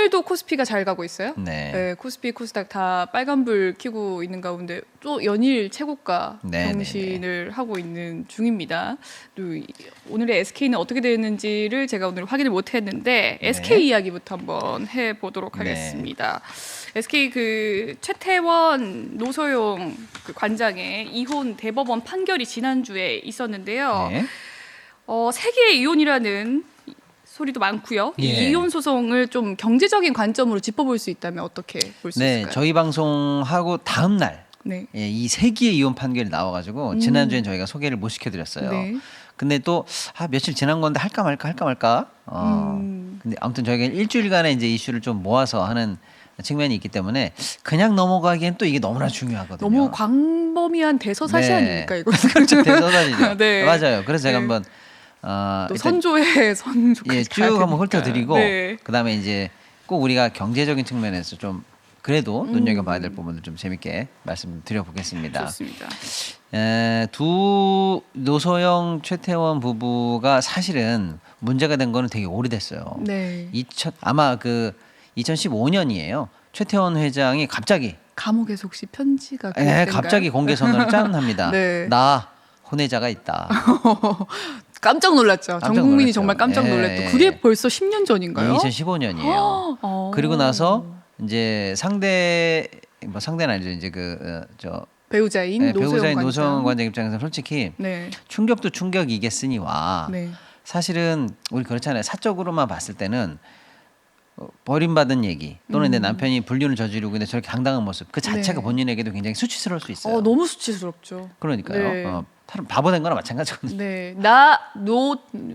오늘도 코스피가 잘 가고 있어요. 네. 네, 코스피, 코스닥 다 빨간불 켜고 있는 가운데 또 연일 최고가 네, 경신을 하고 있는 중입니다. 또 오늘의 SK는 어떻게 되었는지를 제가 오늘 확인을 못했는데 네. SK 이야기부터 한번 해보도록 하겠습니다. SK 그 최태원, 노소용 그 관장의 이혼 대법원 판결이 지난주에 있었는데요. 네. 세계의 이혼이라는 소리도 많고요. 이 예. 이혼 소송을 좀 경제적인 관점으로 짚어볼 수 있다면 어떻게 볼 수 네, 있을까요? 저희 방송하고 다음 날 네. 예, 이 세기의 이혼 판결이 나와가지고 지난주엔 저희가 소개를 못 시켜드렸어요. 네. 근데 또 며칠 지난 건데 할까 말까. 근데 아무튼 저희가 일주일간의 이제 이슈를 좀 모아서 하는 측면이 있기 때문에 그냥 넘어가기엔 또 이게 너무나 중요하거든요. 너무 광범위한 대서사시 네. 아닙니까 이거? 그렇죠, 대서사시죠. 네. 맞아요. 그래서 제가 네. 한번 또 일단 선조의 선조까지 예, 쭉 한번 훑어드리고 네. 그다음에 이제 꼭 우리가 경제적인 측면에서 좀 그래도 눈여겨봐야 될 부분을 좀 재밌게 말씀드려보겠습니다. 좋습니다. 두 노소영 최태원 부부가 사실은 문제가 된 거는 되게 오래됐어요. 네. 아마 그 2015년이에요. 최태원 회장이 갑자기 감옥에서 혹시 편지가 예, 기록된가요? 갑자기 공개 선언을 짠 합니다. 네. 나 혼외자가 있다. 깜짝 놀랐죠. 전 깜짝 국민이 놀랐죠. 정말 깜짝 예, 놀랐죠. 예. 그게 벌써 10년 전인가요? 2015년이에요. 어. 그리고 나서 이제 상대는 아니죠. 이제 배우자인 배우자인 노소영 노소영 관장 입장에서 솔직히 네. 충격도 충격이겠으니와 네. 사실은 우리 그렇잖아요. 사적으로만 봤을 때는 버림받은 얘기 또는 내 남편이 불륜을 저지르고 있는데 저렇게 당당한 모습 그 자체가 네. 본인에게도 굉장히 수치스러울 수 있어요. 너무 수치스럽죠. 그러니까요. 네. 사람 바보 된 거나 마찬가지거든요. 네,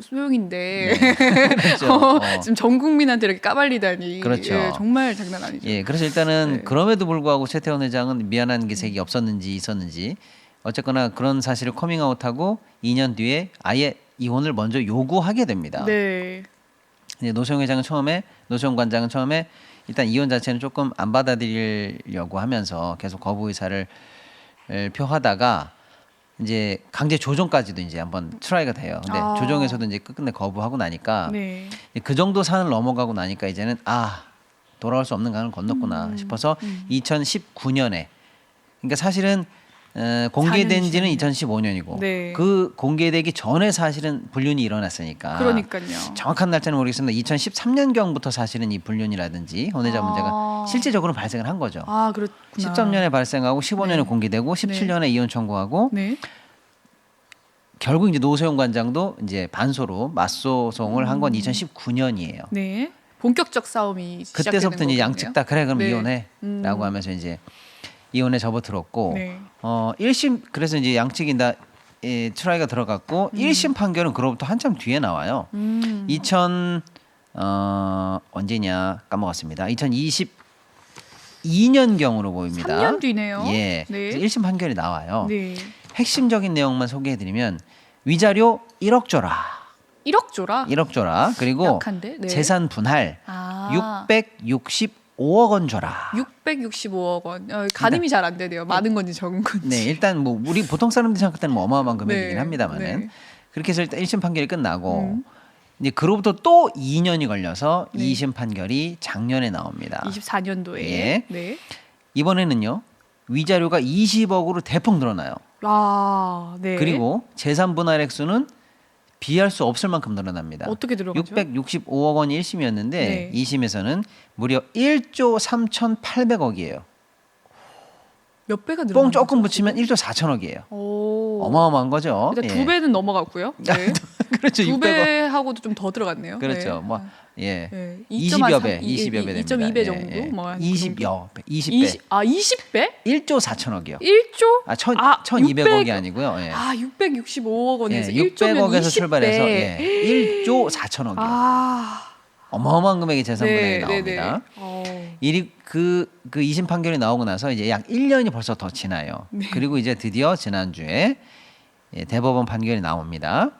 소영인데 그렇죠. 지금 전 국민한테 이렇게 까발리다니. 그렇죠. 예, 정말 장난 아니죠. 예, 그래서 일단은 네. 그럼에도 불구하고 최태원 회장은 미안한 기색이 없었는지 있었는지 어쨌거나 그런 사실을 커밍아웃하고 2년 뒤에 아예 이혼을 먼저 요구하게 됩니다. 네, 이제 노소영 관장은 처음에 일단 이혼 자체는 조금 안 받아들이려고 하면서 계속 거부 의사를 표하다가 이제 강제 조정까지도 이제 한번 트라이가 돼요. 근데 조정에서도 이제 끝끝내 거부하고 나니까 네, 그 정도 산을 넘어가고 나니까 이제는 돌아올 수 없는 강을 건넜구나 싶어서 2019년에 그러니까 사실은 공개된 4년 지는 전이네요. 2015년이고 네. 그 공개되기 전에 사실은 불륜이 일어났으니까 그러니까요. 정확한 날짜는 모르겠습니다. 2013년경부터 사실은 이 불륜이라든지 혼외자 문제가 실질적으로 발생을 한 거죠. 그렇구나. 13년에 발생하고 15년에 네. 공개되고 17년에 이혼 청구하고 네, 결국 이제 노소영 관장도 이제 반소로 맞소송을 한 건 2019년이에요. 네, 본격적 싸움이 그때서부터 이제 양측 다 그래 그럼 네. 이혼해라고 하면서 이제 이혼에 접어들었고 네. 1심 그래서 이제 양측이 다 트라이가 들어갔고 1심 판결은 그로부터 한참 뒤에 나와요. 2000 언제냐 까먹었습니다. 2022년경으로 보입니다. 3년 뒤네요. 예. 네. 그래서 1심 판결이 나와요. 네, 핵심적인 내용만 소개해드리면 위자료 1억 줘라. 1억 줘라. 1억 줘라. 그리고 약한데? 네. 재산 분할 665억 원 줘라. 665억 원. 가늠이 잘 안 되네요. 많은 건지 적은 건지. 네, 일단 뭐 우리 보통 사람들이 생각할 때는 뭐 어마어마한 금액이긴 네, 합니다만은 네. 그렇게 해서 일단 1심 판결이 끝나고 이제 그로부터 또 2년이 걸려서 네. 2심 판결이 작년에 나옵니다. 24년도에. 예. 네. 이번에는요. 위자료가 20억으로 대폭 늘어나요. 네. 그리고 재산 분할 액수는 비할 수 없을 만큼 늘어납니다. 어떻게 들어가죠? 665억 원이 1심이었는데 네. 2심에서는 무려 1조 3,800억이에요. 몇 배가 늘어난 뽕 조금 거죠, 붙이면 지금? 1조 4천억이에요. 오. 어마어마한 거죠. 일단 예. 2배는 넘어갔고요. 네. 그렇죠. 600억. 2배하고도 좀 더 들어갔네요. 그렇죠. 네. 뭐 예. 네. 20여 배, 2.3, 20여 배 됩니다. 2.2배 정도? 예, 예. 뭐 한 20여 배, 20배. 20배? 1조 4천억이요. 1조? 1,200억이 아니고요. 예. 665억 원에서 예, 1조면 600억에서 20배. 출발해서 1조 4천억이요. 어마어마한 금액의 재산 분할이 나옵니다. 그 2심 판결이 나오고 나서 이제 약 1년이 벌써 더 지나요. 그리고 이제 드디어 지난주에 대법원 판결이 나옵니다.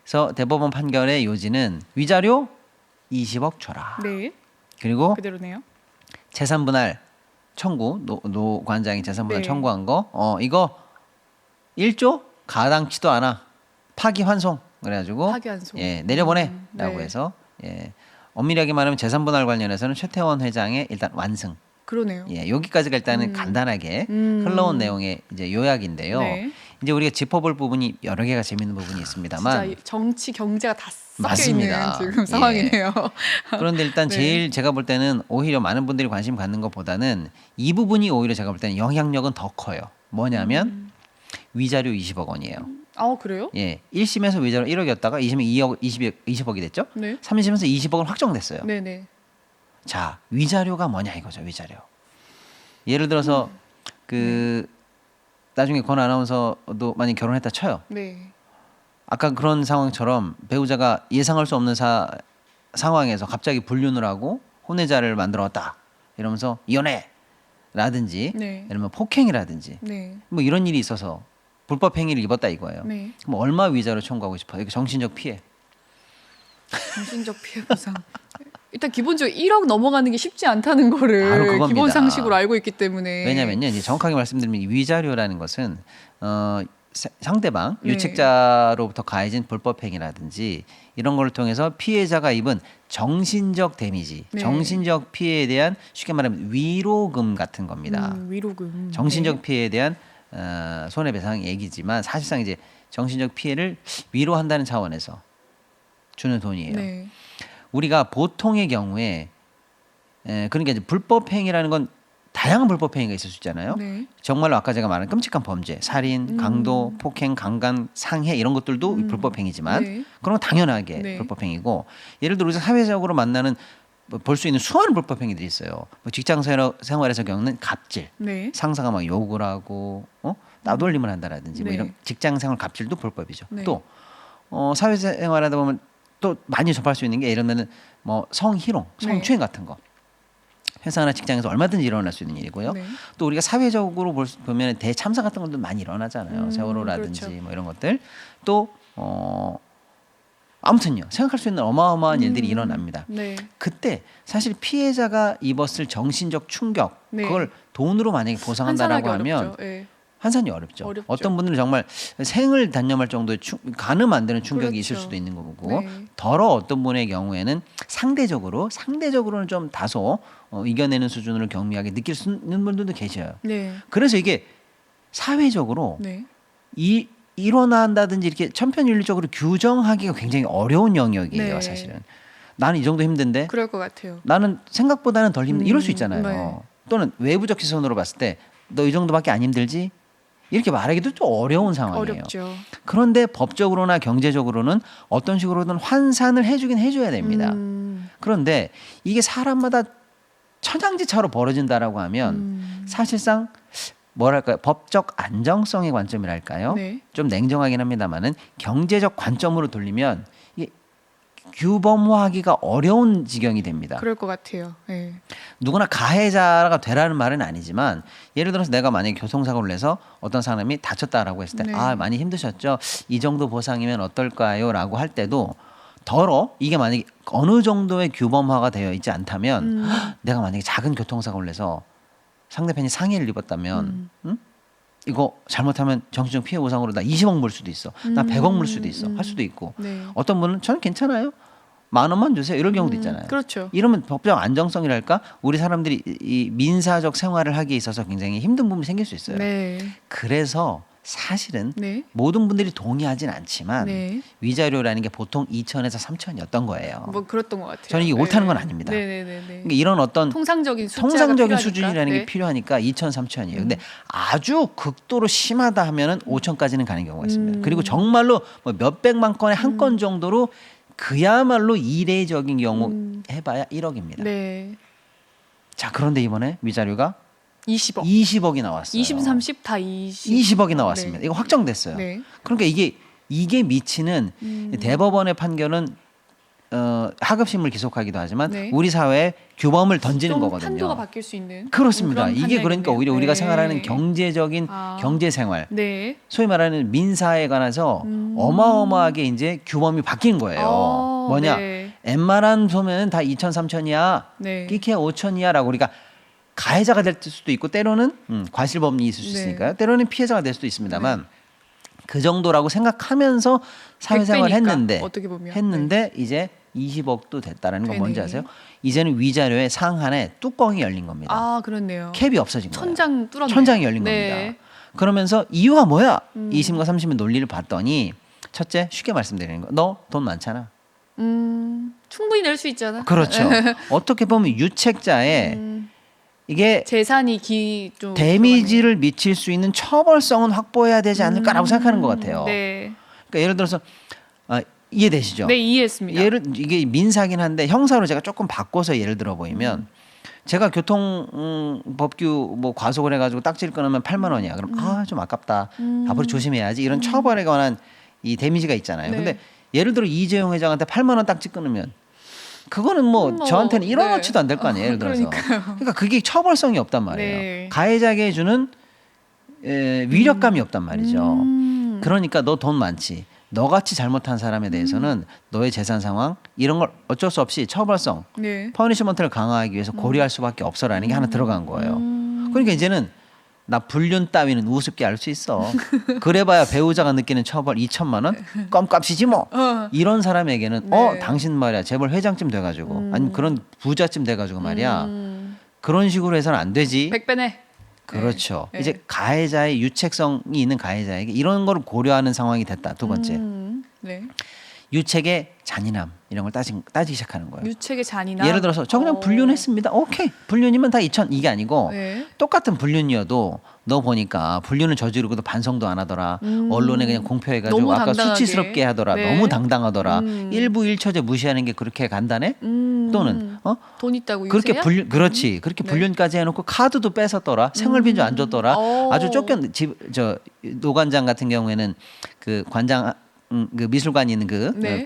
그래서 대법원 판결의 요지는 위자료 20억 줘라. 네. 그리고 그대로네요. 재산 분할 청구 노 관장이 재산 분할 네. 청구한 거 이거 1조 가당치도 않아. 파기환송 그래가지고 파기환송. 내려보내라고 네. 해서 엄밀하게 말하면 재산분할 관련해서는 최태원 회장의 일단 완승. 그러네요. 예, 여기까지가 일단은 간단하게 흘러온 내용의 이제 요약인데요. 네. 이제 우리가 짚어볼 부분이 여러 개가 재밌는 부분이 있습니다만, 진짜 정치 경제가 다 섞여 맞습니다. 있는 지금 상황이네요. 그런데 일단 네. 제일 제가 볼 때는 오히려 많은 분들이 관심 갖는 것보다는 이 부분이 오히려 제가 볼 때는 영향력은 더 커요. 뭐냐면 위자료 20억 원이에요. 아 그래요? 예, 1심에서 위자료 1억이었다가 2심에 2억 20억이 됐죠. 네. 3심에서 20억은 확정됐어요. 네네. 자, 위자료가 뭐냐 이거죠. 위자료. 예를 들어서 그 나중에 권 아나운서도 만약 결혼했다 쳐요. 네. 아까 그런 상황처럼 배우자가 예상할 수 없는 상황에서 갑자기 불륜을 하고 혼외자를 만들어왔다 이러면서 이혼해라든지 네. 예를 들면 폭행이라든지 네. 뭐 이런 일이 있어서 불법 행위를 입었다 이거예요. 네. 그럼 얼마 위자료 청구하고 싶어요? 이게 정신적 피해. 정신적 피해 보상. 일단 기본적으로 1억 넘어가는 게 쉽지 않다는 바로 거를 그겁니다. 기본 상식으로 알고 있기 때문에. 왜냐면요, 이제 정확하게 말씀드리면 이 위자료라는 것은 상대방 네. 유책자로부터 가해진 불법 행위라든지 이런 걸 통해서 피해자가 입은 정신적 데미지, 네. 정신적 피해에 대한 쉽게 말하면 위로금 같은 겁니다. 위로금. 정신적 네. 피해에 대한 손해배상 얘기지만 사실상 이제 정신적 피해를 위로한다는 차원에서 주는 돈이에요. 네. 우리가 보통의 경우에 그러니까 이제 불법 행위라는 건 다양한 불법 행위가 있을 수 있잖아요. 네. 정말로 아까 제가 말한 끔찍한 범죄, 살인, 강도, 폭행, 강간, 상해 이런 것들도 불법 행위지만 네. 그런 건 당연하게 네. 불법 행위고 예를 들어 우리가 사회적으로 만나는 볼 수 있는 수많은 불법 행위들이 있어요. 뭐 직장 생활에서 겪는 갑질, 네. 상사가 막 욕을 하고 따돌림을 한다라든지 뭐 네. 이런 직장 생활 갑질도 불법이죠. 네. 또 사회생활하다 보면 또 많이 접할 수 있는 게 예를 들면 뭐 성희롱, 성추행 같은 거 회사나 직장에서 얼마든지 일어날 수 있는 일이고요. 네. 또 우리가 사회적으로 보면 대참사 같은 것도 많이 일어나잖아요. 세월호라든지 그렇죠. 뭐 이런 것들 또 아무튼요 생각할 수 있는 어마어마한 일들이 일어납니다. 네. 그때 사실 피해자가 입었을 정신적 충격 네. 그걸 돈으로 만약에 보상한다라고 환산하기 하면 어렵죠. 네. 환산이 어렵죠. 어렵죠. 어떤 분들은 정말 생을 단념할 정도의 가늠 안 되는 충격이 있을 그렇죠. 수도 있는 거고 네. 더러 어떤 분의 경우에는 상대적으로는 좀 다소 이겨내는 수준으로 경미하게 느낄 수 있는 분들도 계셔요. 네. 그래서 이게 사회적으로 네. 일어난다든지 이렇게 천편일률적으로 규정하기가 굉장히 어려운 영역이에요. 네. 사실은 나는 이 정도 힘든데 그럴 것 같아요. 나는 생각보다는 덜 힘든 이럴 수 있잖아요. 네. 또는 외부적 시선으로 봤을 때 너 이 정도밖에 안 힘들지? 이렇게 말하기도 좀 어려운 상황이에요. 어렵죠. 그런데 법적으로나 경제적으로는 어떤 식으로든 환산을 해주긴 해줘야 됩니다. 그런데 이게 사람마다 천양지차로 벌어진다라고 하면 사실상 뭐랄까요? 법적 안정성의 관점이랄까요? 네. 좀 냉정하긴 합니다만은 경제적 관점으로 돌리면 이게 규범화하기가 어려운 지경이 됩니다. 그럴 것 같아요. 네. 누구나 가해자가 되라는 말은 아니지만 예를 들어서 내가 만약에 교통사고를 내서 어떤 사람이 다쳤다라고 했을 때 네. 아 많이 힘드셨죠? 이 정도 보상이면 어떨까요? 라고 할 때도 더러 이게 만약에 어느 정도의 규범화가 되어 있지 않다면 내가 만약에 작은 교통사고를 내서 상대편이 상해를 입었다면 이거 잘못하면 정신적 피해 보상으로 나 20억 물 수도 있어. 나 100억 물 수도 있어. 할 수도 있고. 네. 어떤 분은 저는 괜찮아요. 10,000원만 주세요. 이런 경우도 있잖아요. 그렇죠. 이러면 법적 안정성이랄까 우리 사람들이 이 민사적 생활을 하기에 있어서 굉장히 힘든 부분이 생길 수 있어요. 네. 그래서 사실은 네. 모든 분들이 동의하진 않지만 네. 위자료라는 게 보통 2,000에서 3,000이었던 거예요. 뭐 그랬던 것 같아요. 저는 이게 옳다는 건 아닙니다. 네네네. 그러니까 이런 어떤 통상적인 통상적인 숫자가 수준이라는 필요하니까. 게 필요하니까 2,000, 3,000이에요. 근데 아주 극도로 심하다 하면은 5,000까지는 가는 경우가 있습니다. 그리고 정말로 뭐 몇백만 건에 한 건 정도로 그야말로 이례적인 경우 해봐야 1억입니다. 네. 자 그런데 이번에 위자료가 20억. 20억이 나왔어요. 20, 30 다 20. 20억이 나왔습니다. 네. 이거 확정됐어요. 네. 그러니까 이게 미치는 대법원의 판결은 하급심을 기속하기도 하지만 네. 우리 사회에 규범을 던지는 좀 거거든요. 판도가 바뀔 수 있는 그렇습니다. 그런 이게 그러니까 판단이네요. 오히려 우리가 네. 생활하는 경제적인 경제생활, 네. 소위 말하는 민사에 관해서 어마어마하게 이제 규범이 바뀐 거예요. 뭐냐? 네. 웬만한 소면 다 2천, 3천이야. 네. 끼케 5천이야라고 우리가 가해자가 될 수도 있고 때로는 과실범이 있을 수 네. 있으니까요. 때로는 피해자가 될 수도 있습니다만 그 정도라고 생각하면서 사회생활을 100배니까, 했는데 어떻게 보면. 이제 20억도 됐다라는 건 되네. 뭔지 아세요? 이제는 위자료의 상한에 뚜껑이 열린 겁니다. 아, 그렇네요. 캡이 없어진 거예요. 천장 뚫었네요. 천장이 열린 네. 겁니다. 그러면서 이유가 뭐야? 2심과 3심의 논리를 봤더니 첫째, 쉽게 말씀드리는 거. 너 돈 많잖아. 충분히 낼 수 있잖아. 그렇죠. 어떻게 보면 유책자의 이게 재산이 좀 데미지를 미칠 수 있는 처벌성은 확보해야 되지 않을까라고 생각하는 것 같아요. 네. 그러니까 예를 들어서 이해되시죠? 네, 이해했습니다. 이게 민사긴 한데 형사로 제가 조금 바꿔서 예를 들어 보이면 제가 교통법규 뭐 과속을 해가지고 딱지를 끊으면 8만 원이야. 그럼 좀 아깝다. 앞으로 조심해야지. 이런 처벌에 관한 이 데미지가 있잖아요. 네. 근데 예를 들어 이재용 회장한테 8만 원 딱지 끊으면 그거는 뭐 저한테는 1원 네. 어치도 안 될 거 아니에요. 예를 들어서. 그러니까 그게 처벌성이 없단 말이에요. 네. 가해자에게 주는 위력감이 없단 말이죠. 그러니까 너 돈 많지. 너같이 잘못한 사람에 대해서는 너의 재산 상황 이런 걸 어쩔 수 없이 처벌성, 네. 퍼니시먼트를 강화하기 위해서 고려할 수밖에 없어라는 게 하나 들어간 거예요. 그러니까 이제는 나 불륜 따위는 우습게 알 수 있어. 그래봐야 배우자가 느끼는 처벌 2천만 원? 껌값이지 뭐. 이런 사람에게는 네. 당신 말이야 재벌 회장쯤 돼가지고 아니면 그런 부자쯤 돼가지고 말이야 그런 식으로 해서는 안 되지. 100배네. 그렇죠. 네. 이제 가해자의 유책성이 있는 가해자에게 이런 걸 고려하는 상황이 됐다. 두 번째. 네. 유책의 잔인함 이런 걸 따지기 시작하는 거예요. 유책의 잔인함. 예를 들어서 저 그냥 불륜했습니다. 오케이. 불륜이면 다 2천 이게 아니고 네. 똑같은 불륜이어도 너 보니까 불륜을 저지르고도 반성도 안 하더라. 언론에 그냥 공표해가지고 너무 아까 당당하게. 수치스럽게 하더라. 네. 너무 당당하더라. 일부 일처제 무시하는 게 그렇게 간단해? 또는 돈 있다고 그렇게 유세야? 그렇지 그렇게 네. 불륜까지 해놓고 카드도 뺏었더라. 생활비도 안 줬더라. 아주 노관장 같은 경우에는 그 관장 그 미술관이 있는 네.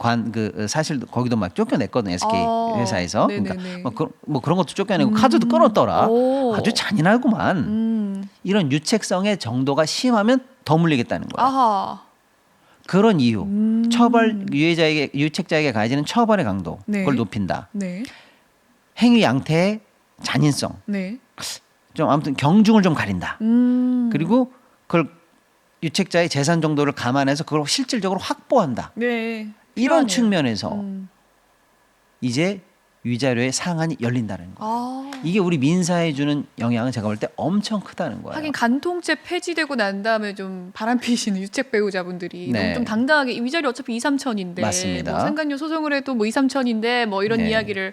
사실 거기도 막 쫓겨냈거든 SK 회사에서. 네네네. 그러니까 뭐 그런 것도 쫓겨내고 카드도 끊었더라. 오. 아주 잔인하구만. 이런 유책성의 정도가 심하면 더 물리겠다는 거야. 아하. 그런 이유. 처벌 유책자에게 가해지는 처벌의 강도 네. 그걸 높인다. 네. 행위 양태의 잔인성. 네. 좀 아무튼 경중을 좀 가린다. 그리고 그걸 유책자의 재산 정도를 감안해서 그걸 실질적으로 확보한다. 네. 이런 필요하네요. 측면에서 이제 위자료의 상한이 열린다는 거예요. 이게 우리 민사에 주는 영향은 제가 볼 때 엄청 크다는 거예요. 하긴 간통죄 폐지되고 난 다음에 좀 바람피시는 유책 배우자분들이 네. 너무 좀 당당하게 위자료 어차피 2, 3천인데 맞습니다. 뭐 상간녀 소송을 해도 뭐 2, 3천인데 뭐 이런 네. 이야기를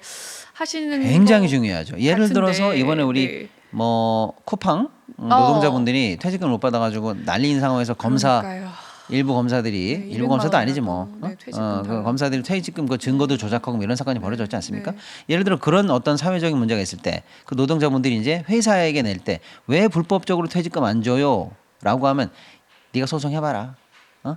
하시는 굉장히 거 중요하죠. 예를 같은데. 들어서 이번에 우리 네. 뭐 쿠팡 노동자분들이 퇴직금을 못 받아가지고 난리인 상황에서 그러니까요. 일부 검사들이 네, 일부 검사도 아니지 뭐 네, 퇴직금 그 검사들이 퇴직금 그 증거도 조작하고 뭐 이런 사건이 벌어졌지 않습니까? 네. 예를 들어 그런 어떤 사회적인 문제가 있을 때 그 노동자분들이 이제 회사에게 낼 때 왜 불법적으로 퇴직금 안 줘요?라고 하면 네가 소송해봐라.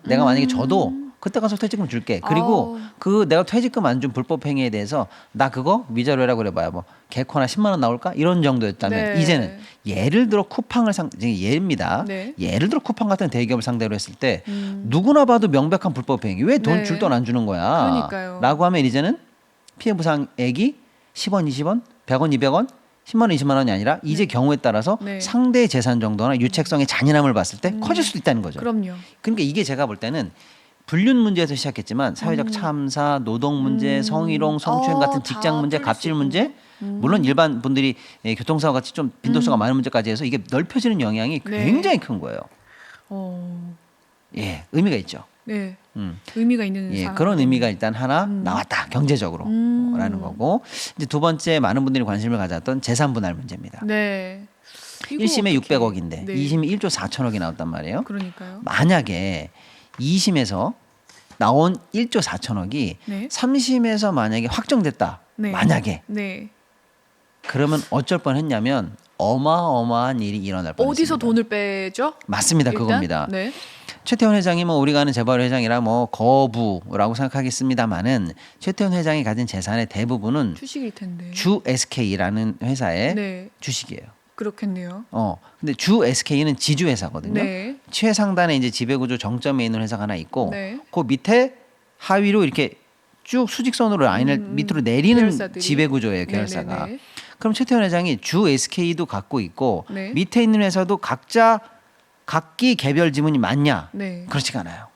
내가 만약에 줘도 그때 가서 퇴직금 줄게. 그리고 그 내가 퇴직금 안 준 불법 행위에 대해서 나 그거 위자료라고 그래봐야 뭐 개코나 10만 원 나올까 이런 정도였다면 네. 이제는 예를 들어 쿠팡을 예입니다. 네. 예를 들어 쿠팡 같은 대기업을 상대로 했을 때 누구나 봐도 명백한 불법 행위 왜 돈 네. 줄 돈 안 주는 거야? 그러니까요. 라고 하면 이제는 피해 보상액이 10원, 20원, 100원, 200원 10만 원, 20만 원이 아니라 이제 경우에 따라서 네. 상대의 재산 정도나 유책성의 잔인함을 봤을 때 커질 수도 있다는 거죠. 그럼요. 그러니까 이게 제가 볼 때는 불륜 문제에서 시작했지만 사회적 참사, 노동 문제, 성희롱, 성추행 같은 다 직장 문제, 뚫릴 갑질 수 문제, 물론 일반 분들이 교통사고 같이 좀 빈도수가 많은 문제까지 해서 이게 넓혀지는 영향이 네. 굉장히 큰 거예요. 어. 예, 의미가 있죠. 네. 음. 의미가 있는 예, 상황. 그런 의미가 일단 하나 나왔다 경제적으로라는 거고 이제 두 번째 많은 분들이 관심을 가졌던 재산 분할 문제입니다. 네. 이거 1심에 어떻게- 600억인데 네. 2심에 1조 4천억이 나왔단 말이에요. 그러니까요. 만약에 2심에서 나온 1조 4천억이 네. 3심에서 만약에 확정됐다. 네. 만약에 네. 그러면 어쩔 뻔했냐면 어마어마한 일이 일어날 뻔했습니다. 어디서 돈을 빼죠? 맞습니다. 일단? 그겁니다. 네. 최태원 회장이 뭐 우리가 아는 재벌 회장이라 뭐 거부라고 생각하겠습니다만은 최태원 회장이 가진 재산의 대부분은 주식일 텐데. 주 SK라는 회사의 네. 주식이에요. 그렇겠네요. 근데 주 SK는 지주 회사거든요. 네. 최상단에 이제 지배구조 정점에 있는 회사가 하나 있고 네. 그 밑에 하위로 이렇게 쭉 수직선으로 라인을 밑으로 내리는 계열사들이. 지배구조예요, 계열사가. 네네네. 그럼 최태원 회장이 주 SK도 갖고 있고 네. 밑에 있는 회사도 각기 개별 지분이 많냐? 네. 그렇지가 않아요.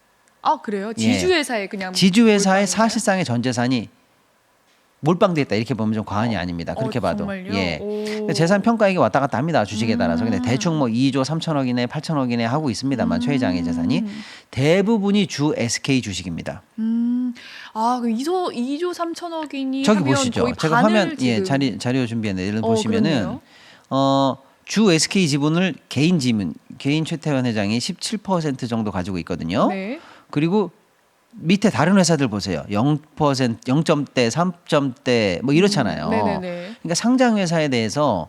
아 그래요? 지주회사에 그냥 지주 회사의 몰빵인가요? 사실상의 전 재산이 몰빵됐다 이렇게 보면 좀 과언이 아닙니다. 그렇게 봐도. 정말요? 예. 오. 재산 평가액이 왔다 갔다 합니다. 주식에 따라서. 근데 대충 뭐 2조 3천억이네 8천억이네 하고 있습니다만 최 회장의 재산이 대부분이 주 SK 주식입니다. 아, 그럼 2조 3천억이니 저기 하면 보시죠. 거의 제가 반을 화면 예, 자료 준비했는데 예를 보시면은 그렇네요. 주 SK 지분을 개인 최태원 회장이 17% 정도 가지고 있거든요. 네. 그리고 밑에 다른 회사들 보세요. 0%, 0점대, 3점대 뭐 이렇잖아요. 네네네. 그러니까 상장 회사에 대해서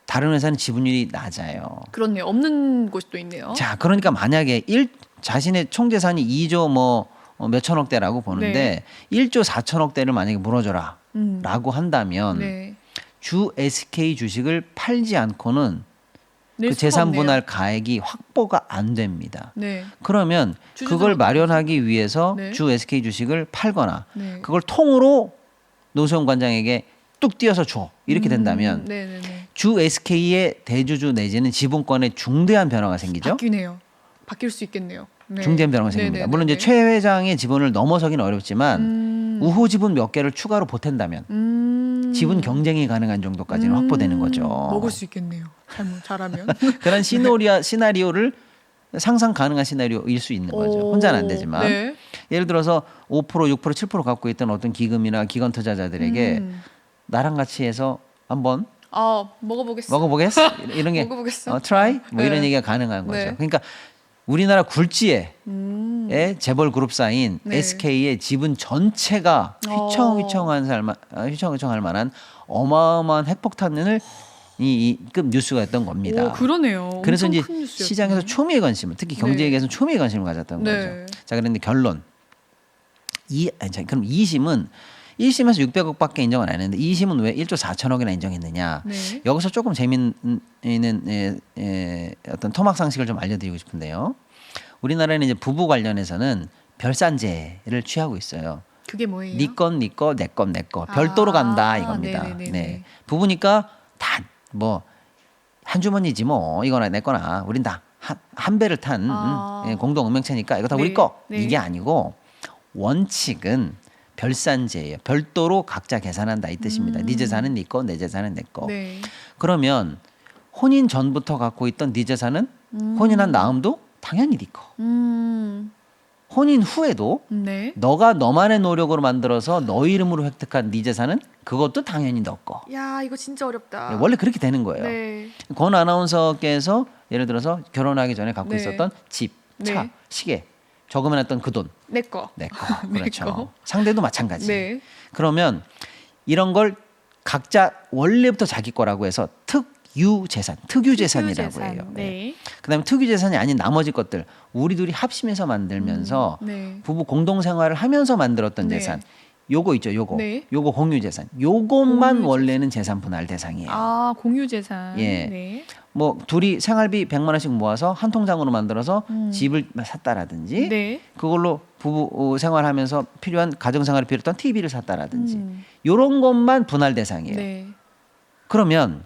다른 회사는 지분율이 낮아요. 그렇네요. 없는 곳도 있네요. 자, 그러니까 만약에 자신의 총 재산이 2조 뭐 몇천억대라고 보는데 1조 4천억대를 만약에 물어줘라라고 한다면 네. 주 SK 주식을 팔지 않고는 낼 그 수가 재산 없네요. 분할 가액이 확보가 안 됩니다. 네. 그러면 그걸 주주들은 마련하기 위해서 네. 주 SK 주식을 팔거나 네. 그걸 통으로 노소영 관장에게 뚝 띄어서 줘 이렇게 된다면 네네네. 주 SK의 대주주 내지는 지분권에 중대한 변화가 생기죠. 바뀌네요. 바뀔 수 있겠네요. 네. 중대한 변화가 생깁니다. 네네네네. 물론 이제 최 회장의 지분을 넘어서기는 어렵지만 우호 지분 몇 개를 추가로 보탠다면 지분 경쟁이 가능한 정도까지는 확보되는 거죠. 먹을 수 있겠네요. 잘하면. 그런 시나리오를 상상 가능한 시나리오일 수 있는 거죠. 혼자는 안 되지만 네. 예를 들어서 5%, 6%, 7% 갖고 있던 어떤 기금이나 기관 투자자들에게 나랑 같이 해서 한번 먹어보겠어. 먹어보겠어? 이런 게 먹어보겠어. 트라이? 뭐 이런 네. 얘기가 가능한 거죠. 네. 그러니까 우리나라 굴지에 재벌 그룹사인 네. SK의 지분 전체가 휘청휘청할 만한 어마어마한 핵폭탄을 이급 뉴스가 됐던 겁니다. 그러네요. 그래서 엄청 이제 큰 뉴스였네요. 시장에서 초미의 관심을 특히 경제계에서는 초미의 관심을 가졌던 네. 거죠. 자, 그런데 결론. 그럼 2심은 1심에서 600억밖에 인정을 안 했는데 2심은 왜 1조 4천억이나 인정했느냐? 네. 여기서 조금 재미있는 어떤 토막 상식을 좀 알려드리고 싶은데요. 우리나라는 이제 부부 관련해서는 별산제를 취하고 있어요. 그게 뭐예요? 네 건 네 거, 내 건 내 거. 별도로 간다 이겁니다. 네네네네. 네. 부부니까 다 뭐 한 주머니지 뭐 이거나 내 거나 우린 다 한 배를 탄 공동 운명체니까 이거 다 우리 네. 거. 네. 이게 아니고 원칙은 별산제예요. 별도로 각자 계산한다 이 뜻입니다. 네 재산은 네 거, 내 재산은 내 거. 네. 그러면 혼인 전부터 갖고 있던 네 재산은 혼인한 다음도 당연히 네 거. 혼인 후에도 네. 너가 너만의 노력으로 만들어서 너 이름으로 획득한 네 재산은 그것도 당연히 너 거. 야, 이거 진짜 어렵다. 원래 그렇게 되는 거예요. 네. 권 아나운서께서 예를 들어서 결혼하기 전에 갖고 네. 있었던 집, 차, 네. 시계, 저금해놨던 그 돈, 내 거. 내 거. 내 그렇죠. 거. 상대도 마찬가지. 네. 그러면 이런 걸 각자 원래부터 자기 거라고 해서 특유재산이라고 해요. 네. 그다음에 특유재산이 아닌 나머지 것들 우리 둘이 합심해서 만들면서 네. 부부 공동생활을 하면서 만들었던 네. 재산. 요거 있죠, 요거. 네. 요거 공유재산. 요것만 공유재산. 원래는 재산 분할 대상이에요. 공유 재산. 예. 네. 뭐 둘이 생활비 100만 원씩 모아서 한 통장으로 만들어서 집을 샀다라든지 네. 그걸로 부부 생활하면서 필요한 가정생활에 필요했던 TV를 샀다라든지 요런 것만 분할 대상이에요. 네. 그러면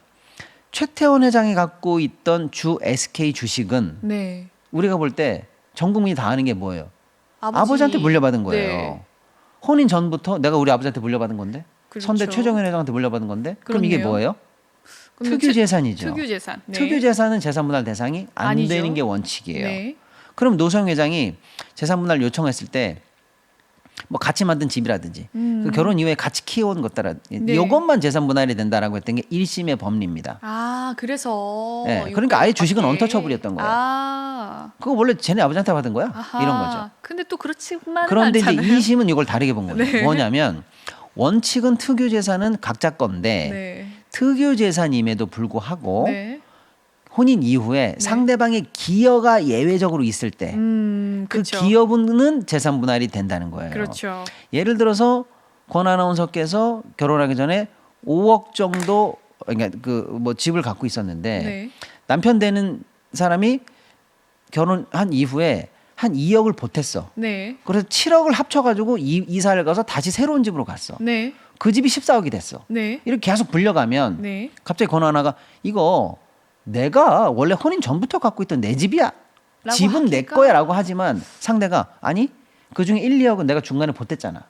최태원 회장이 갖고 있던 주 SK 주식은 네. 우리가 볼 때 전 국민이 다 아는 게 뭐예요? 아버지한테 물려받은 거예요. 네. 혼인 전부터 내가 우리 아버지한테 물려받은 건데 그렇죠. 선대 최정현 회장한테 물려받은 건데 그럼 이게 그렇네요. 뭐예요? 근데 특유재산이죠. 특유재산. 네. 특유재산은 재산분할 대상이 안 아니죠. 되는 게 원칙이에요. 네. 그럼 노소영 회장이 재산분할 요청했을 때 뭐 같이 만든 집이라든지 그 결혼 이후에 같이 키워온 것들 네. 이것만 재산분할이 된다라고 했던 게 1심의 법리입니다. 그래서 네, 그러니까 아예 주식은 요거밖에. 언터처블이었던 거예요. 그거 원래 쟤네 아버지한테 받은 거야? 아하. 이런 거죠. 근데 또 그렇지만은 그런데 이제 않잖아요. 2심은 이걸 다르게 본 거예요. 네. 뭐냐면 원칙은 특유재산은 각자 건데 네. 특유재산임에도 불구하고 네. 혼인 이후에 상대방의 기여가 예외적으로 있을 때 그 그렇죠. 기여분은 재산 분할이 된다는 거예요. 그렇죠. 예를 들어서 권 아나운서께서 결혼하기 전에 5억 정도 그러니까 그 뭐 집을 갖고 있었는데 네. 남편 되는 사람이 결혼한 이후에 한 2억을 보탰어. 네. 그래서 7억을 합쳐가지고 이사를 가서 다시 새로운 집으로 갔어. 네. 그 집이 14억이 됐어. 네. 이렇게 계속 불려가면 네. 갑자기 권 하나가 이거 내가 원래 혼인 전부터 갖고 있던 내 집이야. 집은 내 거야라고 하지만 상대가 아니 그중에 1, 2억은 내가 중간에 보탰잖아.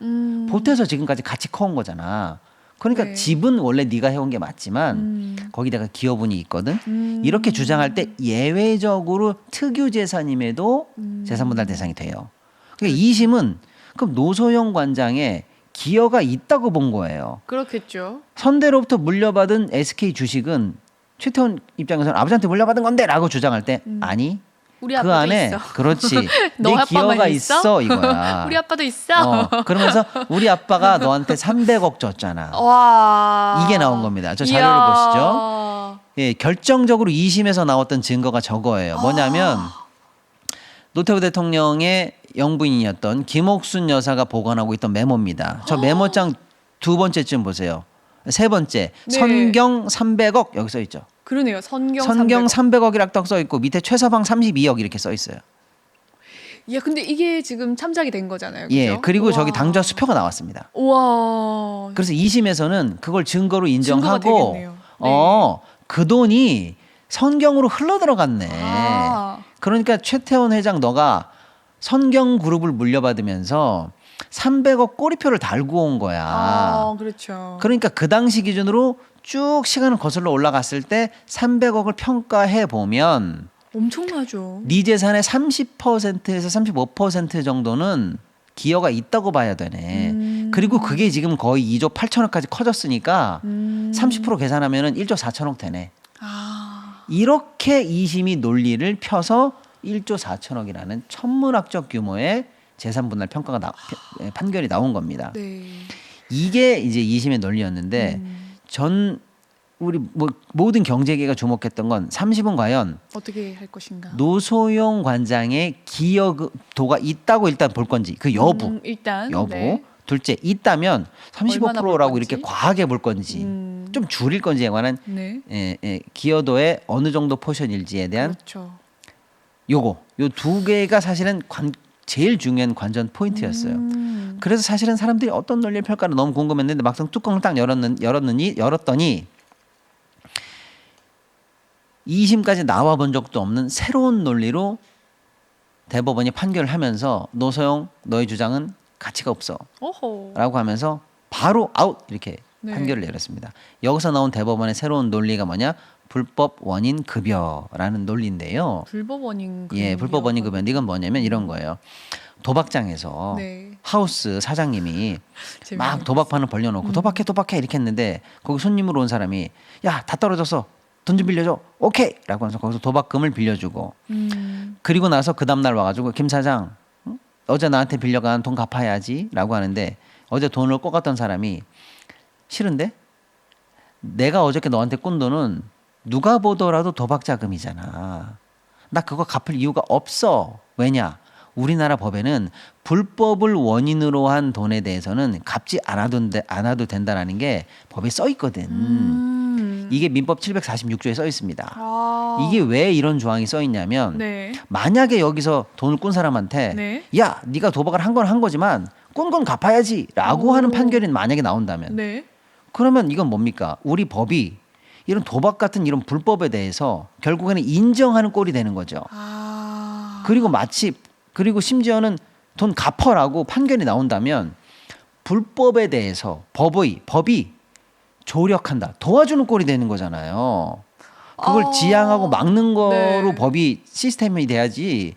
보태서 지금까지 같이 커온 거잖아. 그러니까 네. 집은 원래 네가 해온 게 맞지만 거기다가 기여분이 있거든. 이렇게 주장할 때 예외적으로 특유 재산임에도 재산분할 대상이 돼요. 그러니까 2심은 그럼 노소영 관장의 기여가 있다고 본 거예요. 그렇겠죠. 선대로부터 물려받은 SK 주식은 최태원 입장에서는 아버지한테 물려받은 건데라고 주장할 때 아니 우리 그 아빠도 안에 있어. 그렇지 너 내 아빠만 기여가 있어? 있어 이거야. 우리 아빠도 있어. 그러면서 우리 아빠가 너한테 300억 줬잖아. 와. 이게 나온 겁니다. 저 이야. 자료를 보시죠. 예, 결정적으로 2심에서 나왔던 증거가 저거예요. 뭐냐면 노태우 대통령의 영부인이었던 김옥순 여사가 보관하고 있던 메모입니다. 저 메모장 두 번째쯤 보세요. 세 번째 네. 선경 300억 여기 써 있죠. 그러네요. 선경 선경 300억. 300억이라고 딱 써 있고 밑에 최서방 32억 이렇게 써 있어요. 야, 근데 이게 지금 참작이 된 거잖아요. 예, 그죠? 그리고 우와. 저기 당좌 수표가 나왔습니다. 우와. 그래서 2심에서는 그걸 증거로 증거가 인정하고 되겠네요. 네. 그 돈이 선경으로 흘러 들어갔네. 아. 그러니까 최태원 회장 너가 선경 그룹을 물려받으면서 300억 꼬리표를 달고 온 거야. 그렇죠. 그러니까 그 당시 기준으로 쭉 시간을 거슬러 올라갔을 때 300억을 평가해 보면 엄청나죠. 네 재산의 30%에서 35% 정도는 기여가 있다고 봐야 되네. 그리고 그게 지금 거의 2조 8천억까지 커졌으니까 30% 계산하면은 1조 4천억 되네. 이렇게 2심이 논리를 펴서 1조 4천억이라는 천문학적 규모의 재산 분할 평가가 판결이 나온 겁니다. 네. 이게 이제 2심의 논리였는데 전 우리 모든 경제계가 주목했던 건 3심은 과연 어떻게 할 것인가? 노소영 관장의 기여도가 있다고 일단 볼 건지 그 여부 일단 여부 네. 둘째 있다면 얼마나 볼 35%라고 건지? 이렇게 과하게 볼 건지 좀 줄일 건지에 관한 네. 기여도의 어느 정도 포션일지에 대한 그렇죠. 요 두 개가 사실은 제일 중요한 관전 포인트였어요. 그래서 사실은 사람들이 어떤 논리를 펼까를 너무 궁금했는데 막상 뚜껑을 딱 열었더니 2심까지 나와 본 적도 없는 새로운 논리로 대법원이 판결을 하면서 노소영 너의 주장은 가치가 없어 오호. 라고 하면서 바로 아웃 이렇게 네. 판결을 내렸습니다. 여기서 나온 대법원의 새로운 논리가 뭐냐? 불법 원인 급여라는 논리인데요. 불법 원인 예, 불법 원인 급여. 이건 뭐냐면 이런 거예요. 도박장에서 네. 하우스 사장님이 막 재밌네요. 도박판을 벌려놓고 도박해 이렇게 했는데 거기 손님으로 온 사람이 야 다 떨어졌어 돈 좀 빌려줘 오케이 라고 하면서 거기서 도박금을 빌려주고 그리고 나서 그 다음날 와가지고 김 사장 응? 어제 나한테 빌려간 돈 갚아야지 라고 하는데 어제 돈을 꿔갔던 사람이 싫은데 내가 어저께 너한테 꾼 돈은 누가 보더라도 도박 자금이잖아. 나 그거 갚을 이유가 없어. 왜냐? 우리나라 법에는 불법을 원인으로 한 돈에 대해서는 갚지 않아도 된다라는 게 법에 써 있거든. 이게 민법 746조에 써 있습니다. 이게 왜 이런 조항이 써 있냐면 네. 만약에 여기서 돈을 꾼 사람한테 네. 야, 네가 도박을 한 건 한 거지만 꾼 건 갚아야지라고 하는 판결이 만약에 나온다면 네. 그러면 이건 뭡니까? 우리 법이 이런 도박 같은 이런 불법에 대해서 결국에는 인정하는 꼴이 되는 거죠. 그리고 심지어는 돈 갚어라고 판결이 나온다면 불법에 대해서 법이 조력한다, 도와주는 꼴이 되는 거잖아요. 그걸 지양하고 막는 거로 네. 법이 시스템이 돼야지.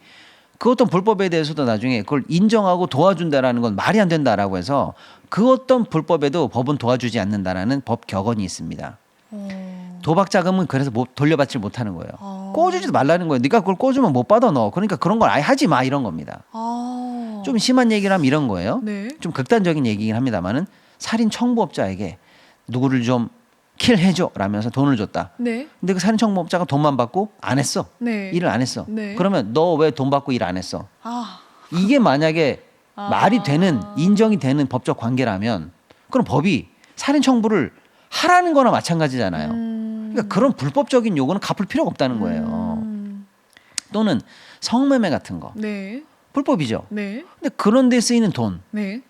그 어떤 불법에 대해서도 나중에 그걸 인정하고 도와준다라는 건 말이 안 된다라고 해서 그 어떤 불법에도 법은 도와주지 않는다라는 법 격언이 있습니다. 도박 자금은 그래서 돌려받지 못하는 거예요. 꿔주지도 말라는 거예요. 네가 그걸 꿔주면 못 받아 너. 그러니까 그런 걸 아예 하지 마 이런 겁니다. 좀 심한 얘기를 하면 이런 거예요. 네. 좀 극단적인 얘기긴 합니다만은 살인 청부업자에게 누구를 좀 킬해줘 라면서 돈을 줬다. 네. 근데 그 살인 청부업자가 돈만 받고 안 했어. 네. 일을 안 했어. 네. 그러면 너 왜 돈 받고 일 안 했어? 아. 이게 만약에 말이 되는 인정이 되는 법적 관계라면 그럼 법이 살인 청부를 하라는 거나 마찬가지잖아요. 그러니까 그런 불법적인 요구는 갚을 필요가 없다는 거예요. 또는 성매매 같은 거. 네. 불법이죠. 네. 근데 그런 데 쓰이는 돈. 네.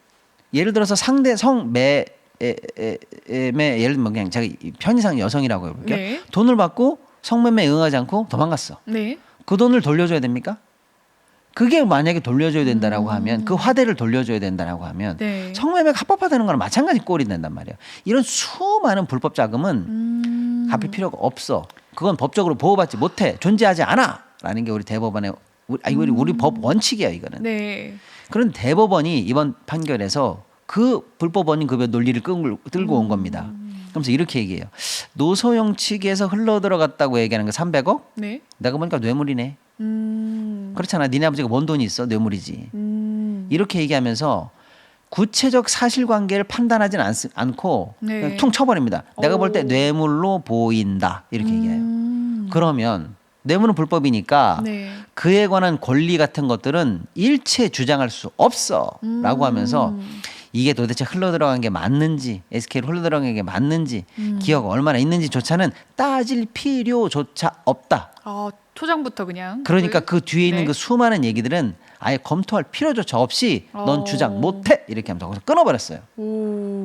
예를 들어서 상대 성매매 예를 들면 그냥 제가 편의상 여성이라고 해볼게요. 네. 돈을 받고 성매매에 응하지 않고 도망갔어. 네. 그 돈을 돌려줘야 됩니까? 그게 만약에 돌려줘야 된다라고 하면 그 화대를 돌려줘야 된다라고 하면 네. 성매매가 합법화되는 거랑 마찬가지 꼴이 된단 말이에요. 이런 수많은 불법 자금은 갚을 필요가 없어. 그건 법적으로 보호받지 못해. 존재하지 않아라는 게 우리 대법원의 우리 법 원칙이에요. 이거는. 네. 그런 대법원이 이번 판결에서 그 불법 원인 급여 논리를 끌고 온 겁니다. 그러면서 이렇게 얘기해요. 노소영 측에서 흘러 들어갔다고 얘기하는 거 300억? 네. 내가 보니까 뇌물이네. 그렇잖아. 니네 아버지가 뭔 돈이 있어? 뇌물이지. 이렇게 얘기하면서 구체적 사실관계를 판단하지는 않고 네. 그냥 퉁 쳐버립니다. 내가 볼 때 뇌물로 보인다. 이렇게 얘기해요. 그러면 뇌물은 불법이니까 네. 그에 관한 권리 같은 것들은 일체 주장할 수 없어 라고 하면서 이게 도대체 흘러들어간 게 맞는지 SK로 흘러들어간 게 맞는지 기여가 얼마나 있는지조차는 따질 필요조차 없다. 초장부터 그냥. 그러니까 그 뒤에 있는 네. 그 수많은 얘기들은 아예 검토할 필요조차 없이 넌 주장 못해 이렇게 하면서 거기서 끊어버렸어요. 오.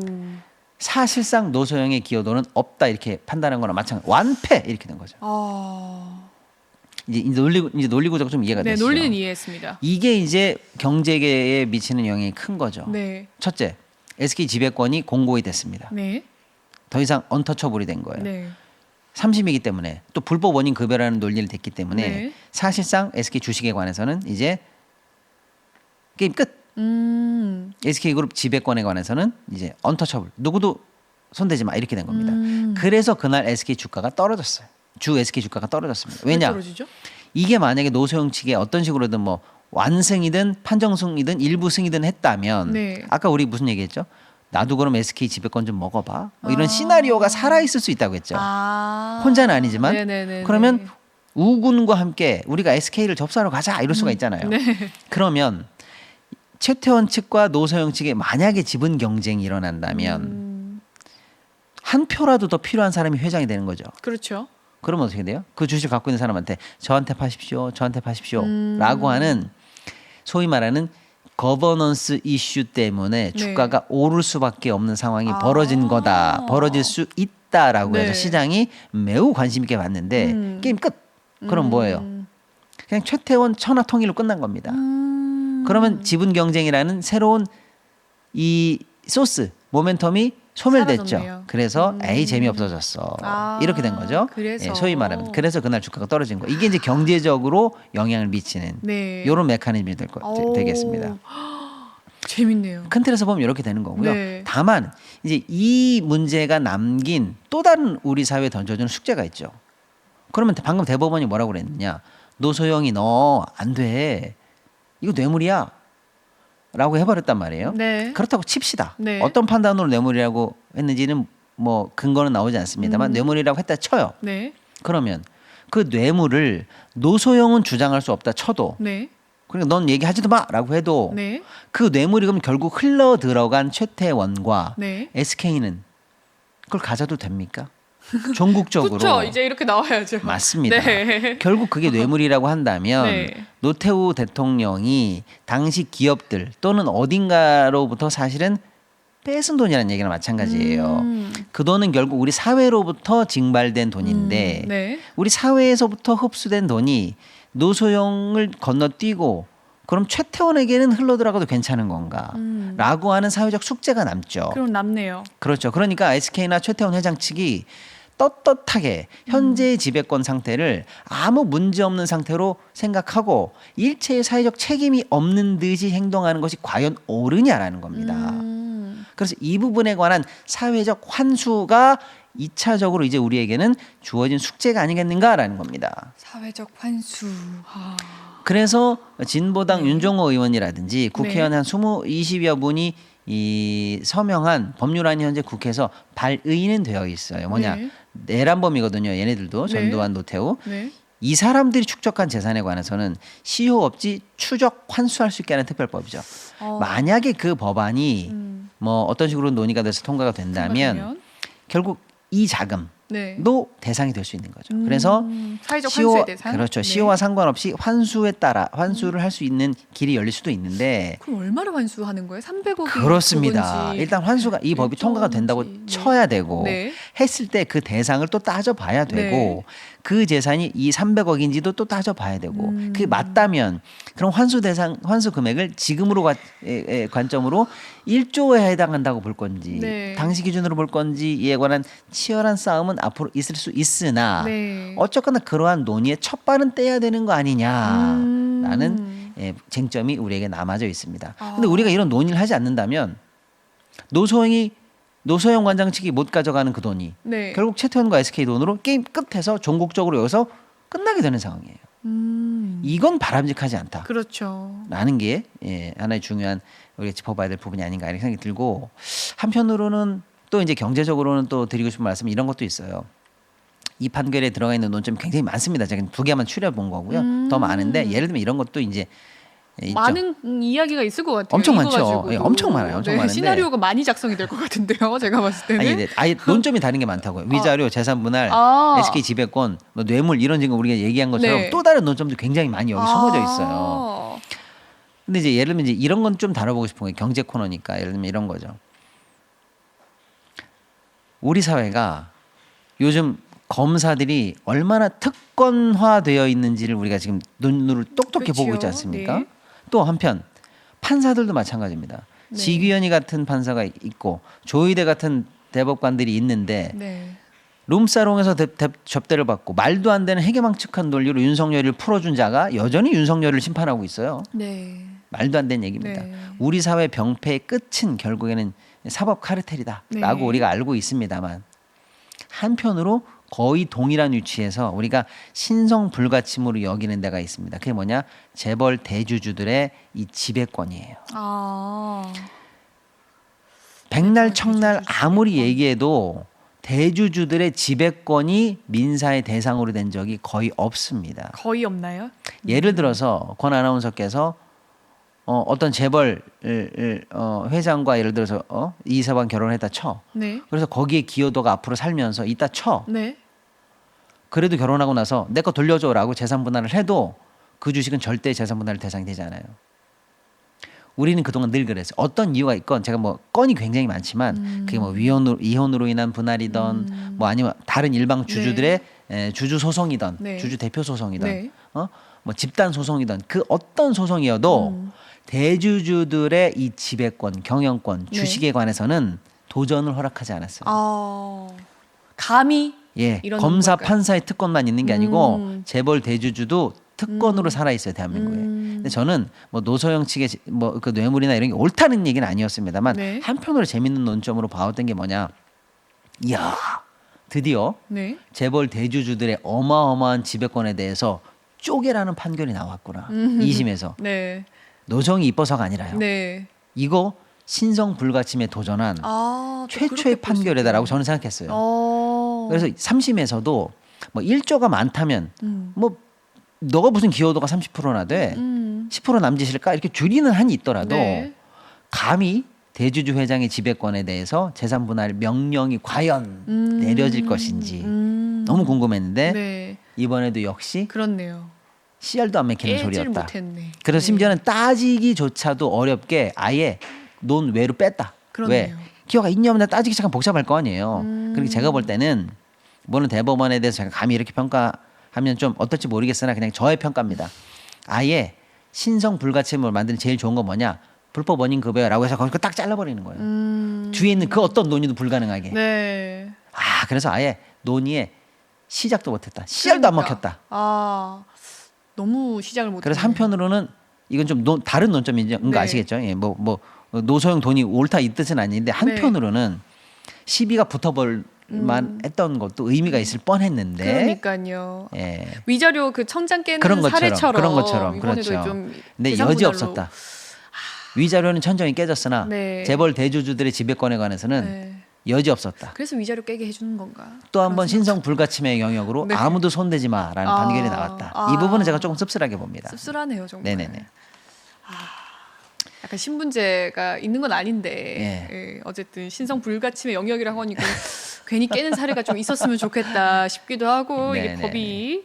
사실상 노소영의 기여도는 없다 이렇게 판단한 거나 마찬가지. 완패 이렇게 된 거죠. 이제 논리 구조가 좀 이해가 네, 되시죠? 논리는 이해했습니다. 이게 이제 경제계에 미치는 영향이 큰 거죠. 네. 첫째, SK 지배권이 공고히 됐습니다. 네. 더 이상 언터처블이 된 거예요. 네. 3심이기 때문에 또 불법 원인 급여라는 논리를 댔기 때문에 네. 사실상 SK 주식에 관해서는 이제 게임 끝. SK그룹 지배권에 관해서는 이제 언터처블. 누구도 손대지 마 이렇게 된 겁니다. 그래서 그날 SK 주가가 떨어졌어요. 주 SK 주가가 떨어졌습니다. 왜냐? 왜 떨어지죠? 이게 만약에 노소영 측에 어떤 식으로든 뭐 완승이든 판정승이든 일부 승이든 했다면 네. 아까 우리 무슨 얘기했죠? 나도 그럼 SK 지배권 좀 먹어봐. 뭐 이런 시나리오가 살아있을 수 있다고 했죠. 혼자는 아니지만 네네네네. 그러면 우군과 함께 우리가 SK를 접수하러 가자 이럴 수가 있잖아요. 네. 그러면 최태원 측과 노소영 측에 만약에 지분 경쟁이 일어난다면 한 표라도 더 필요한 사람이 회장이 되는 거죠. 그렇죠. 그러면 어떻게 돼요? 그 주식 갖고 있는 사람한테 저한테 파십시오, 저한테 파십시오 라고 하는 소위 말하는 거버넌스 이슈 때문에 주가가 오를 수밖에 없는 상황이 벌어진 거다. 벌어질 수 있다라고 네. 해서 시장이 매우 관심 있게 봤는데 게임 끝. 그럼 뭐예요? 그냥 최태원 천하통일로 끝난 겁니다. 그러면 지분 경쟁이라는 새로운 이 소스, 모멘텀이 소멸됐죠. 사라졌네요. 그래서 에이 재미없어졌어. 이렇게 된 거죠. 그래서. 예, 소위 말하면 그래서 그날 주가가 떨어진 거. 이게 이제 경제적으로 영향을 미치는 네. 이런 메커니즘이 되겠습니다. 재밌네요. 큰 틀에서 보면 이렇게 되는 거고요. 네. 다만 이제 이 문제가 남긴 또 다른 우리 사회에 던져주는 숙제가 있죠. 그러면 방금 대법원이 뭐라고 그랬느냐? 노소영이 너 안 돼. 이거 뇌물이야. 라고 해버렸단 말이에요. 네. 그렇다고 칩시다. 네. 어떤 판단으로 뇌물이라고 했는지는 뭐 근거는 나오지 않습니다만 뇌물이라고 했다 쳐요. 네. 그러면 그 뇌물을 노소영은 주장할 수 없다 쳐도 네. 그러니까 넌 얘기하지도 마라고 해도 네. 그 뇌물이 그럼 결국 흘러 들어간 최태원과 네. SK는 그걸 가져도 됩니까? 전국적으로 그렇죠. 이제 이렇게 나와야죠. 맞습니다. 네. 결국 그게 뇌물이라고 한다면 네. 노태우 대통령이 당시 기업들 또는 어딘가로부터 사실은 뺏은 돈이라는 얘기랑 마찬가지예요. 그 돈은 결국 우리 사회로부터 징발된 돈인데 네. 우리 사회에서부터 흡수된 돈이 노소영을 건너뛰고 그럼 최태원에게는 흘러들어가도 괜찮은 건가? 라고 하는 사회적 숙제가 남죠. 그럼 남네요. 그렇죠. 그러니까 SK나 최태원 회장 측이 떳떳하게 현재의 지배권 상태를 아무 문제 없는 상태로 생각하고 일체의 사회적 책임이 없는 듯이 행동하는 것이 과연 옳으냐라는 겁니다. 그래서 이 부분에 관한 사회적 환수가 2차적으로 이제 우리에게는 주어진 숙제가 아니겠는가라는 겁니다. 사회적 환수. 그래서 진보당 윤종호 의원이라든지 국회의원 한 20여 분이 이 서명한 법률안이 현재 국회에서 발의는 되어 있어요. 뭐냐? 네. 내란범이거든요. 얘네들도 네. 전두환, 노태우. 네. 이 사람들이 축적한 재산에 관해서는 시효 없이 추적 환수할 수 있게 하는 특별법이죠. 만약에 그 법안이 뭐 어떤 식으로 논의가 돼서 통과가 된다면 결국 이 자금 네. 대상이 될 수 있는 거죠. 그래서 사회적 환수의 대상. 그렇죠. 네. 시효와 상관없이 환수에 따라 환수를 할 수 있는 길이 열릴 수도 있는데 그럼 얼마나 환수하는 거예요? 300억이 그렇습니다. 일단 환수가 이 법이 통과가 된다고 쳐야 되고 네. 했을 때 그 대상을 또 따져봐야 되고 네. 그 재산이 이 300억인지도 또 따져봐야 되고 그게 맞다면 그럼 환수 대상 환수 금액을 지금으로 관점으로 1조에 해당한다고 볼 건지 네. 당시 기준으로 볼 건지 이에 관한 치열한 싸움은 앞으로 있을 수 있으나 네. 어쨌거나 그러한 논의의 첫 발은 떼야 되는 거 아니냐라는 쟁점이 우리에게 남아져 있습니다. 근데 우리가 이런 논의를 하지 않는다면 노소영 관장 측이 못 가져가는 그 돈이 네. 결국 최태원과 SK 돈으로 게임 끝에서 종국적으로 여기서 끝나게 되는 상황이에요. 이건 바람직하지 않다. 그렇죠. 라는 게 하나의 중요한 우리가 짚어봐야 될 부분이 아닌가 이렇게 생각이 들고 한편으로는 또 이제 경제적으로는 또 드리고 싶은 말씀은 이런 것도 있어요. 이 판결에 들어가 있는 논점이 굉장히 많습니다. 제가 두 개만 추려본 거고요. 더 많은데 예를 들면 이런 것도 이제 많은 이야기가 있을 것 같아요. 엄청 많죠. 예, 엄청 많아요. 엄청 많은데 시나리오가 많이 작성이 될 것 같은데요. 제가 봤을 때는. 아예 논점이 다른 게 많다고요. 위자료, 재산분할, SK 지배권, 뭐 뇌물 이런 지금 우리가 얘기한 것처럼 네. 또 다른 논점도 굉장히 많이 여기 숨어져 있어요. 근데 이제 예를 들면 이제 이런 건 좀 다뤄보고 싶은 거예요. 경제 코너니까 예를 들면 이런 거죠. 우리 사회가 요즘 검사들이 얼마나 특권화되어 있는지를 우리가 지금 눈으로 똑똑히 그렇죠. 보고 있지 않습니까? 네. 또 한편 판사들도 마찬가지입니다. 네. 지귀현이 같은 판사가 있고 조의대 같은 대법관들이 있는데 네. 룸사롱에서 접대를 받고 말도 안 되는 해괴망측한 논리로 윤석열을 풀어준 자가 여전히 윤석열을 심판하고 있어요. 네. 말도 안 되는 얘기입니다. 네. 우리 사회 병폐의 끝은 결국에는 사법 카르텔이다라고 네. 우리가 알고 있습니다만 한편으로 거의 동일한 위치에서 우리가 신성 불가침으로 여기는 데가 있습니다. 그게 뭐냐? 재벌 대주주들의 이 지배권이에요. 백날 청날 아무리 얘기해도 대주주들의 지배권이 민사의 대상으로 된 적이 거의 없습니다. 거의 없나요? 예를 들어서 권 아나운서께서 어떤 재벌 회장과 예를 들어서 이사반 결혼했다 쳐. 네. 그래서 거기에 기여도가 앞으로 살면서 있다 쳐. 네. 그래도 결혼하고 나서 내 거 돌려줘라고 재산 분할을 해도 그 주식은 절대 재산 분할 대상이 되지 않아요. 우리는 그동안 늘 그랬어요. 어떤 이유가 있건 제가 뭐 건이 굉장히 많지만 그게 뭐 이혼으로 인한 분할이던 뭐 아니면 다른 일방 주주들의 주주 소송이던 네. 주주 대표 소송이던 네. 뭐 집단 소송이던 그 어떤 소송이어도 대주주들의 이 지배권, 경영권, 네. 주식에 관해서는 도전을 허락하지 않았어요. 감히 예, 이런 검사, 걸까요? 판사의 특권만 있는 게 아니고 재벌 대주주도 특권으로 살아 있어요 대한민국에. 근데 저는 뭐 노소영 측의 뭐 그 뇌물이나 이런 게 옳다는 얘기는 아니었습니다만 네. 한편으로 재밌는 논점으로 봐왔던 게 뭐냐? 이야, 드디어 네. 재벌 대주주들의 어마어마한 지배권에 대해서 쪼개라는 판결이 나왔구나. 2심에서 네. 노정이 이뻐서가 아니라요. 네. 이거 신성 불가침에 도전한 또 최초의 그렇게 볼수 판결이다라고 있군요. 저는 생각했어요. 그래서 3심에서도 뭐 1조가 많다면 뭐 너가 무슨 기여도가 30%나 돼 10% 남짓일까 이렇게 줄이는 한이 있더라도 네. 감히 대주주 회장의 지배권에 대해서 재산 분할 명령이 과연 내려질 것인지 너무 궁금했는데 네. 이번에도 역시 그렇네요. 씨알도 안 맥히는 깨질 소리였다. 못했네. 그래서 네. 심지어는 따지기조차도 어렵게 아예 논외로 뺐다. 그렇네요. 왜? 기여가 있냐 없냐 따지기 잠깐 복잡할 거 아니에요. 그리고 제가 볼 때는 물론 대법원에 대해서 제가 감히 이렇게 평가하면 좀 어떨지 모르겠으나 그냥 저의 평가입니다. 아예 신성 불가침을 만드는 제일 좋은 건 뭐냐? 불법 원인 급여라고 해서 거기서 딱 잘라버리는 거예요. 뒤에 있는 그 어떤 논의도 불가능하게. 네. 그래서 아예 논의에 시작도 못했다. 씨알도 안 그러니까. 먹혔다. 너무 시작을 못했네. 그래서 한편으로는 이건 좀 다른 논점인지 네. 아시겠죠? 예, 뭐 노소영 돈이 옳다 이 뜻은 아닌데 한편으로는 시비가 붙어볼만 했던 것도 의미가 있을 뻔했는데. 그러니까요. 예. 위자료 그 청장 깨는 그런 것처럼, 사례처럼 그런 것처럼, 이번에도 그렇죠. 좀 근데 재산 여지 분할로- 없었다. 위자료는 천정이 깨졌으나 네. 재벌 대주주들의 지배권에 관해서는 네. 여지 없었다. 그래서 위자료 깨게 해주는 건가? 또 한 번 그런 생각- 신성 불가침의 영역으로 네. 아무도 손대지 마라는 판결이 나왔다. 이 부분은 제가 조금 씁쓸하게 봅니다. 씁쓸하네요 정말. 네네네. 약간 신분제가 있는 건 아닌데 예, 어쨌든 신성 불가침의 영역이라고 하니까 괜히 깨는 사례가 좀 있었으면 좋겠다 싶기도 하고 이게 법이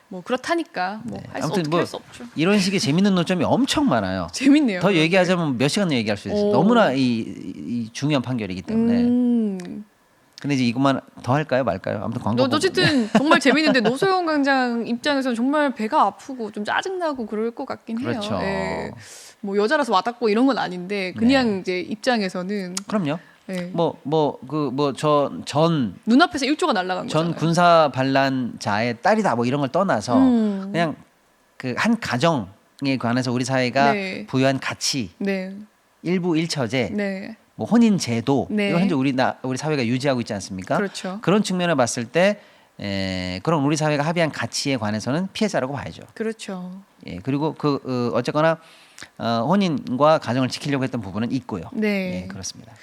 뭐 그렇다니까 뭐 할 수 아무튼 할 수 없죠. 이런 식의 재밌는 논점이 엄청 많아요. 재밌네요. 더 얘기하자면 몇 시간 얘기할 수 있어요. 너무나 이 중요한 판결이기 때문에. 근데 이제 이것만 더 할까요, 말까요? 아무튼 광고. 어쨌든 정말 재밌는데 노소영 강장 입장에서는 정말 배가 아프고 좀 짜증나고 그럴 것 같긴 해요. 그렇죠. 예. 뭐 여자라서 와닿고 이런 건 아닌데 그냥 이제 입장에서는 그럼요. 예. 전 눈앞에서 1조가 날아간 거잖아요. 군사 반란자의 딸이다 뭐 이런 걸 떠나서 그냥 그 한 가정에 관해서 우리 사회가 부여한 가치, 일부 일처제, 뭐 혼인 제도 이거 현재 우리 사회가 유지하고 있지 않습니까? 그렇죠. 그런 측면을 봤을 때 그런 우리 사회가 합의한 가치에 관해서는 피해자라고 봐야죠. 그렇죠. 예, 그리고 어쨌거나 혼인과 가정을 지키려고 했던 부분은 있고요. 예, 그렇습니다.